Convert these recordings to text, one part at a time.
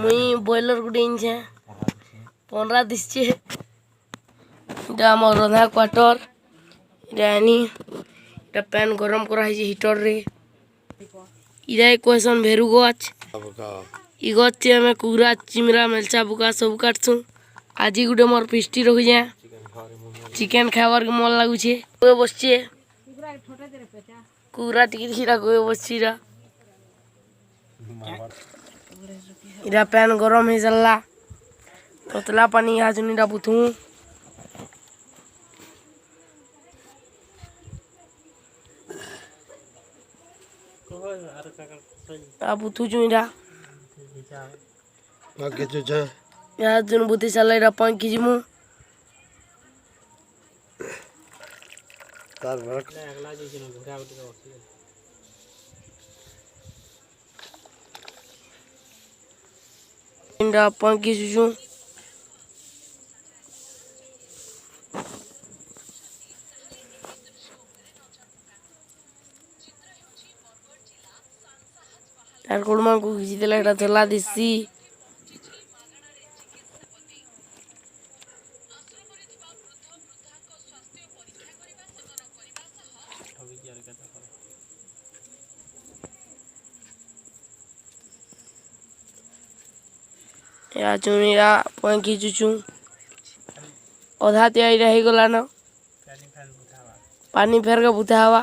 মুই বয়লার গুটে ইনছে 15 দিচ্ছে। এটা আমার রন্ধা কোয়ার্টর। এটা আনি এটা প্যান গরম করা হয়েছে হিটরে। ইদাই কোয়েসন ভেরু গছ। ই গছে আমি কুকুরা চিমরা মেলচা বুকা সব কাটছু। আজি গুটে মোর ফিস্টি রয়েছে। চিকেন খাবার মন লাগুছে। বসছে কুকুরা টিকি টিকিরা গুয়ে বসছি। ইরা প্যান গরম হয়ে যাল্লা ততলা পানি হাজুনিটা বুথু বুথুচু ইরা হাজুন বুথি চালা ইরা পাঁকি জিমু ইরা পাঁকি জুজু আর কোড়মাঙ্কু ঘিচি দিলে এটা ধলা দিছি। চুনিরা পঁয়কি চুচু অধা তৈরি হয়ে গলা ন পানি ফেরকে বুথা হওয়া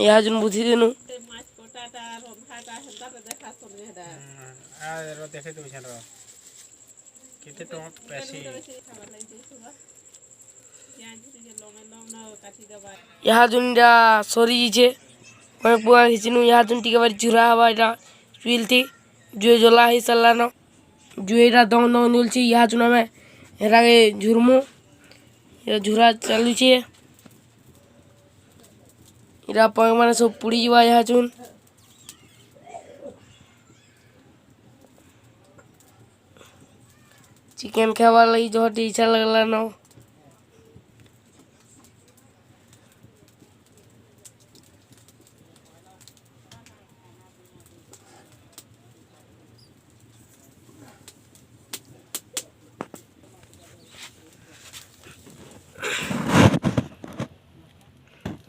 ইহাজুন বুঝি দিনু ইহাজুনটা সরি যাইছে অনেক পুয়া ঘিচিনু ইহাজুন টিকে বাড়ি ঝুরা হওয়া এটা চুইলতি জুয়ে জ্বলা হয়ে সারলা ন জুয়েটা দম দম জ্বলছে। ইহাজুন আমি এরাকে ঝুরমু এরা ঝুরা চালুছে। এরা পয় মানে সব পুড়ি যাওয়া ইহাজুন চিকেন খাবার লাগি যখন ইচ্ছা লাগলা ন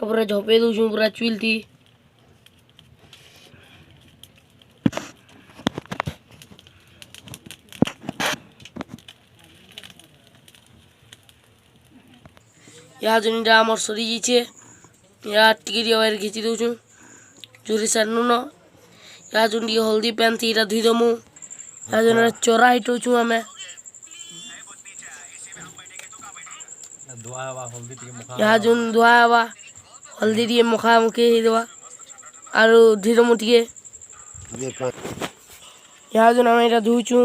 পুরা ঝপে দৌছু পুরা চুইলতি ইহাজুনটা আমার সরি যাইছে। ইয়া টিকে দিয়ে বাইরে ঘিচি দৌছু ঝুরি সারনু ন ইহাজুন টিকে হলদি প্যান্থি এটা ধুই দমু। ইহাজুন চোরা হিটৌছু আমি ইহাজুন ধোয়া হবা হলদি দিয়ে মুখামুখি হয়ে দেওয়া আর ধুই দমু টিকে। ইহাজুন আমি এটা ধুইছু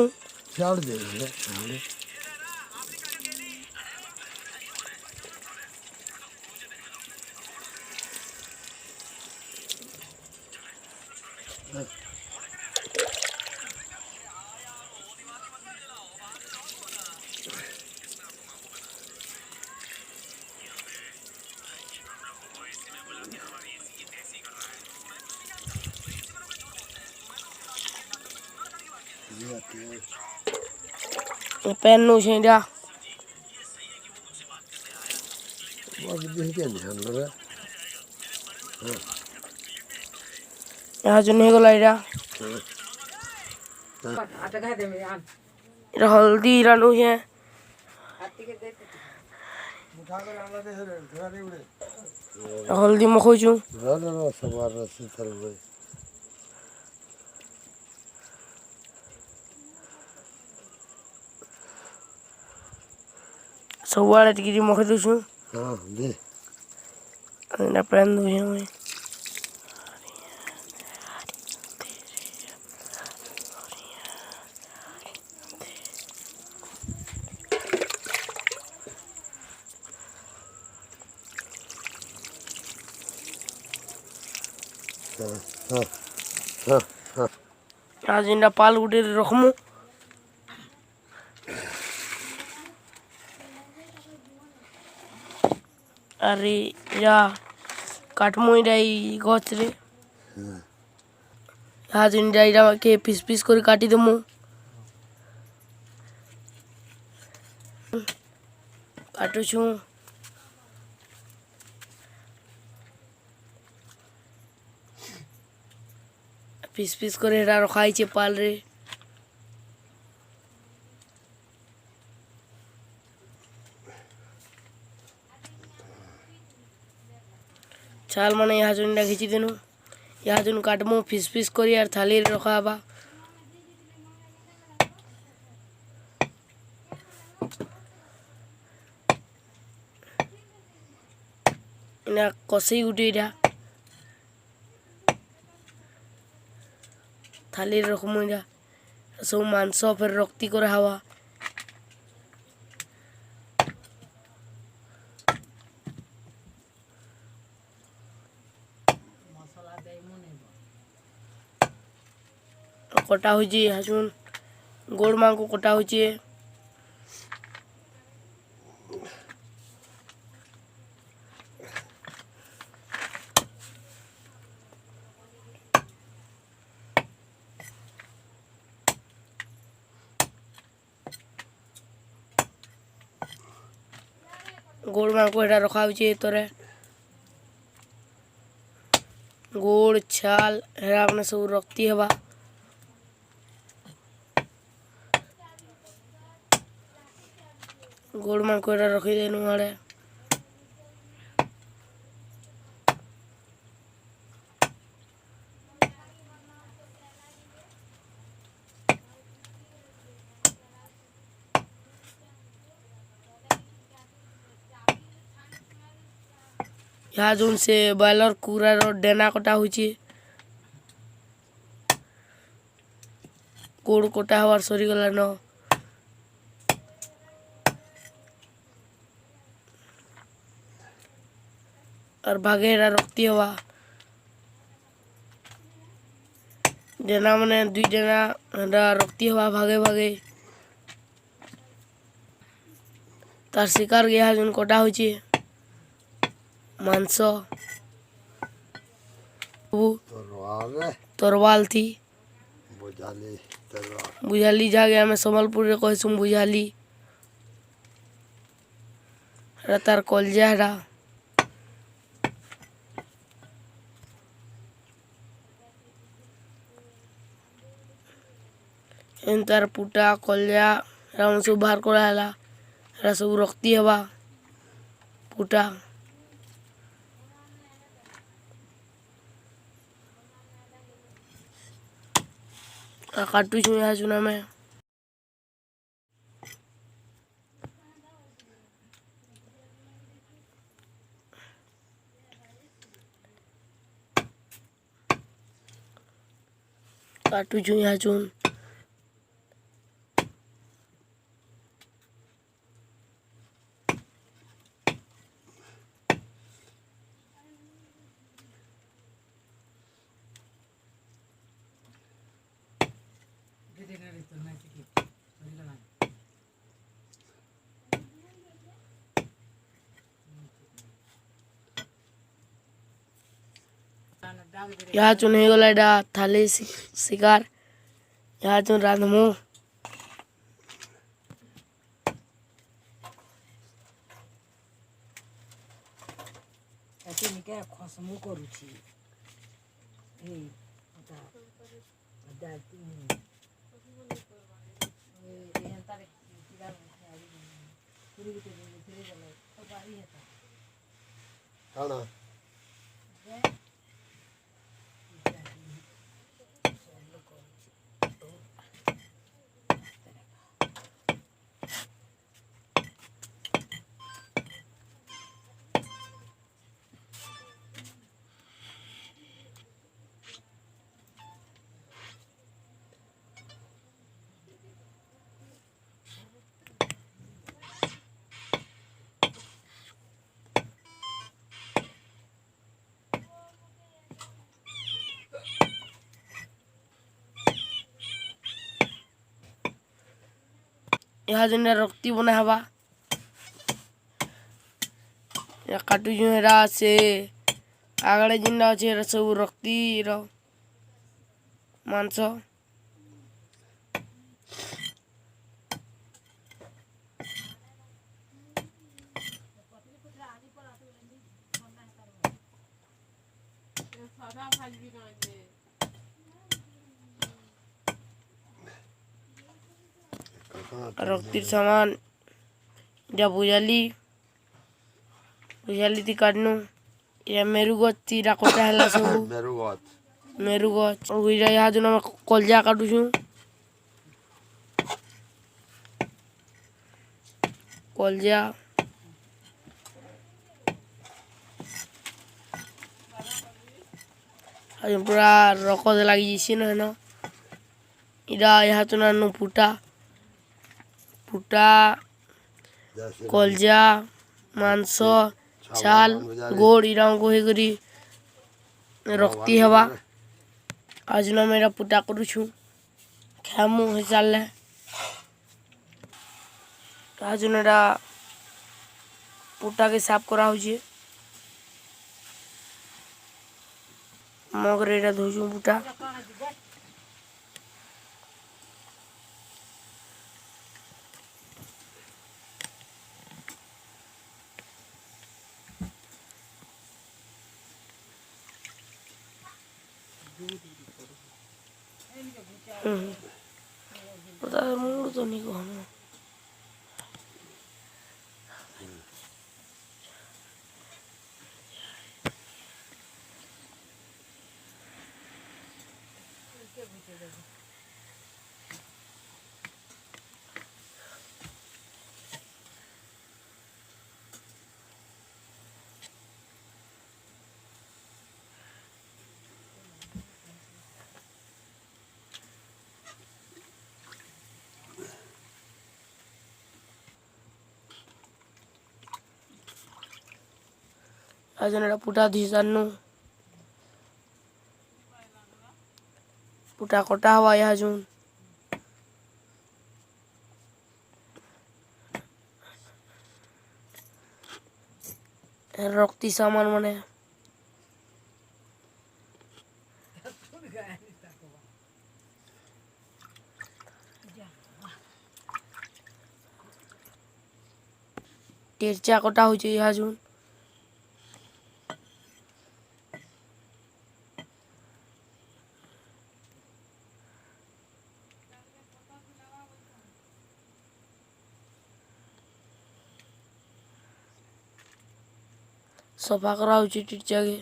প্যান নৌছে এটা ইহাজুন হয়ে গেল এটা এটা হলদি এটা নৌছে হলদি মখৌছু ସବୁଆଡ଼େ ଟିକେ ଟିକେ ମଖେଇ ଦଉଛୁ ଏଇଟା ପ୍ୟାନ୍ ଦଉଛେ ମୁଇଁ आज इनका पाल गुटे रखमु अरे या काटमु इटा गछ रे यहाँ जो इटा के पिस पिस कर काटी देमु काटुछु पिस पिस कर रखाई छे पाल रे छाल माने यहाँ जो घिची देनु यहाँ जो काटमु फिस फिस करी और थाली रखा हवा इना कषई गुटे इटा थाली रखमु इटा सब मांस फिर रक्ति कर हवा कटा हो गोड़ मां को कटा हो गोड़ मां को रखा तोरे गोड़ छाल हेरा अपने सब रक्ति हवा गोड़ मां को रखी देनु आड़े यहाँ जो से बॉयलर कुकुरा डेना कटा हो गोड़ कटा हवार सरी गला न और भागे रक्ति हवा डेना माने दुई डेना रक्ति हवा भागे भागे तार शिकार गया जो कटा हो मांस तरवाल थी बुझाली जागे आम सम्बलपुर रे कहसु बुझाली तार कलजा हेरा तार पुटा कलजा सब बाहर कर सब रक्ति हवा पुटा काटू छु यहाँ चुना में काटू छु यहाँ चुन यहाँ चुन हो गला एटा थाली शिकार यहाँ चुन रांधमु खसमु करूची यहाँ जो रक्ति बना हवा काटू जो हेरा से आगड़े जिन्ना अच्छे सब रक्ति ମାଂସ ରକ୍ତିର ସାମାନ ଏଇଟା ବୁଝାଲି ତି କାଟନୁ ଏଇଟା ମେରୁ ଗଛ ଏଇଟା କଟା ହେଲା ସବୁ ମେରୁ ଗଛ ଏଇଟା ଇହାଦେ ଆମେ କଲଜା କାଟୁଛୁଁ କଲଜା ଆজ ପୁରା ରକତ ଲାଗିଯାଇଛି ନା ହେନ ଏଇଟା ଇହାଦେ ନାନୁ ଫୁଟା କଲଜା ମାଂସ ଚାଲ ଗୋଡ଼ ଏଇଟା ଆମକୁ ହେଇକରି ରକ୍ତି ହେବା ଆଜ ଆମେ ଏଇଟା ଫୁଟା କରୁଛୁଁ ଖାମୁ ହେଇ ଚାଲିଲେ ଆଜ ଏଇଟା ଫୁଟାକେ ସାଫ କରାହେଉଛି ମଗରେ ଏଇଟା ଧୋଉଛୁଁ ଫୁଟା ମୁଡ଼ ତ ନି କହନୁ ଆଜ ଏଇଟା ଫୁଟା ଧୋଇ ସାରନୁ ଫୁଟା କଟା ହବା ଇହାଜୁନ୍ ରକ୍ତି ସାମାନ ମାନେ टेरचा कटा होचे इहाजुन सफा करा होचे टेरचा के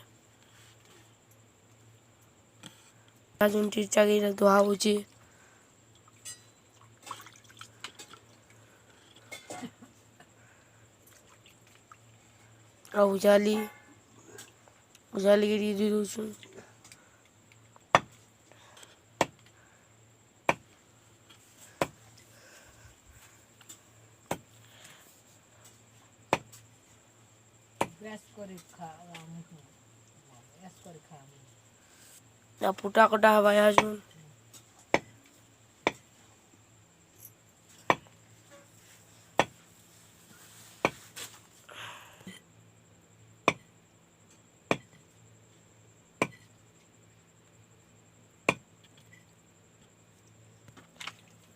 इहाजुन टेरचा के धुआ होचे और उजाली के दे दूँ या फुटा कटा हवा यहाँ जो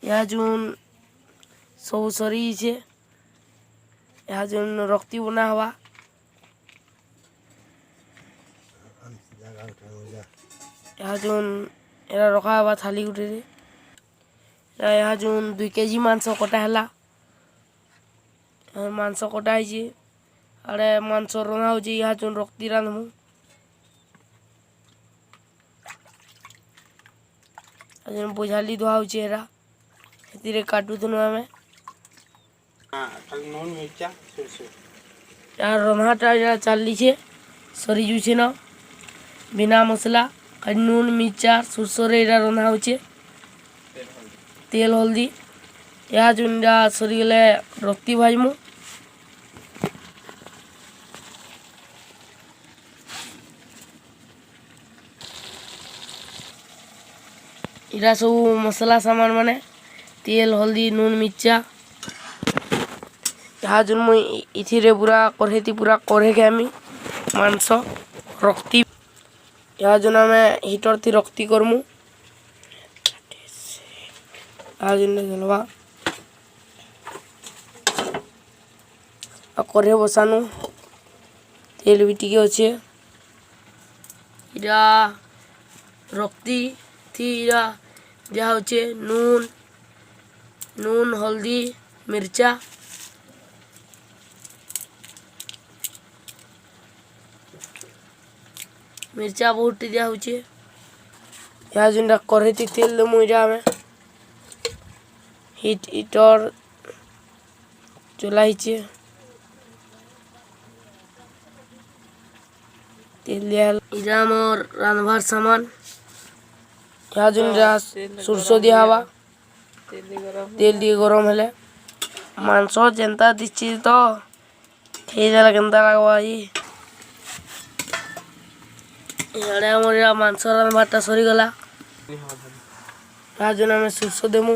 यहाँ जोन सब सरी छे यहाँ जोन रक्ति बना हवा यहाँ जोन एरा रखा हवा थाली गुटे रे यहाँ जोन 2 केजी मांस कटा हला मांस कटा है अरे मांस रंधा हो यहाँ जोन रक्ति रांधमु जोन बुझाली धुआ हो एरा हेतिरे काटुथुनु आमे यार रंधाटा एरा चाली छे सरी जुछे न बिना मसला खाली नून मिर्चा सुरसोरे एरा रंधा होचे तेल हल्दी या जोनडा सरी गले रक्ति भाजमु इरा सब मसला सामान माने तेल हल्दी नून मिर्चा यहाँ जो मुई इथिरे पूरा कढ़ेती पूरा कढ़े के आमी मांस रक्ति यहाँ जो आम हिटर थी रक्ति करमु आज जलवा करे बसानु तेल भी टिके अच्छे इरा रक्ति थी इरा जहाँ होचे नून नून हल्दी मिर्चा मिर्चा बहुत दिया होचे यहाँ जिनका कढ़ाई तेल दमु इरा में हिटर चलाइचे तेल दिया इरा मोर रांधवार सामान यहाँ जिनका सुरसो दिया हवा तेल दिए गरम हेले मांस जेनता दिच्छी तो खेदेला केनता लगवा इड़े मोर मांस रांधवारटा सरीगला यहाँ आम सुरसो देमु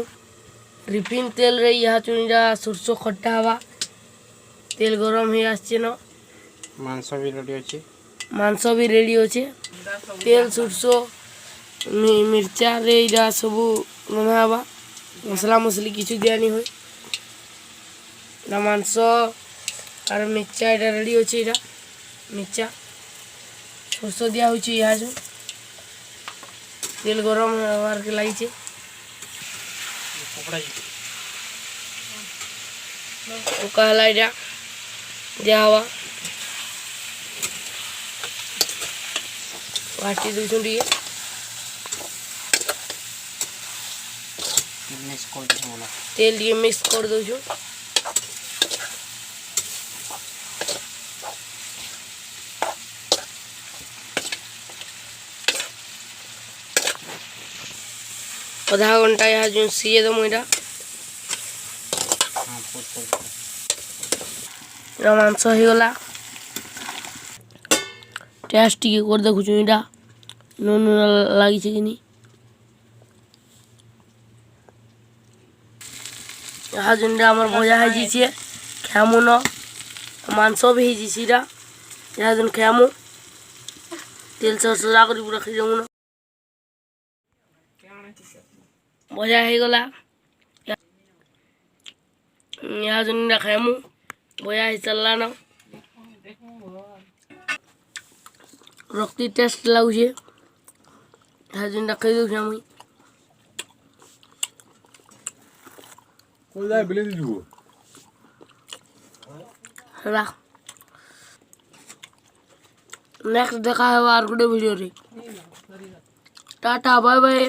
रिफिन तेल रे यहाँ चुनिरा सुरसो खट्टा हवा तेल गरम ही आछे न मांस भी रेडी अच्छे मांस भी रेडी अच्छे तेल सुरसो मिर्चा रे इरा सबू रंधा हवा मसला मसली किछु दिया नहीं हो मांस और मिर्चा इटा रेडी अच्छे इरा मिर्चा सरसो दिया होची यहाँ जो तेल गरम हवार के लगी कहला इटा दिया हवा घाटी दूसरी टे तेल टे मिक्स कर दो आधा घंटा यहाँ जो सीए दम इटा मांस हो गला टेस्ट टी कर देखुच इटा नून नून लगी कि नहीं यहाँ जो आम भजा है खामु न मांस भी है यहाँ जो खामु तेल सरसरा कर रखी देमु न भजा हो गला यहाँ जो खामु भजा ही चलला न रक्ति टेस्ट लगुचे यहाँ जो खाई दे मुई नेक्स्ट देखा है और गुडे वीडियो रे टाटा बाय बाय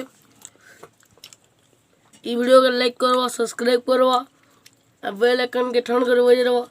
ये वीडियो को लाइक करो सब्सक्राइब करो बेल आइकन के ठन कर बजे रहो।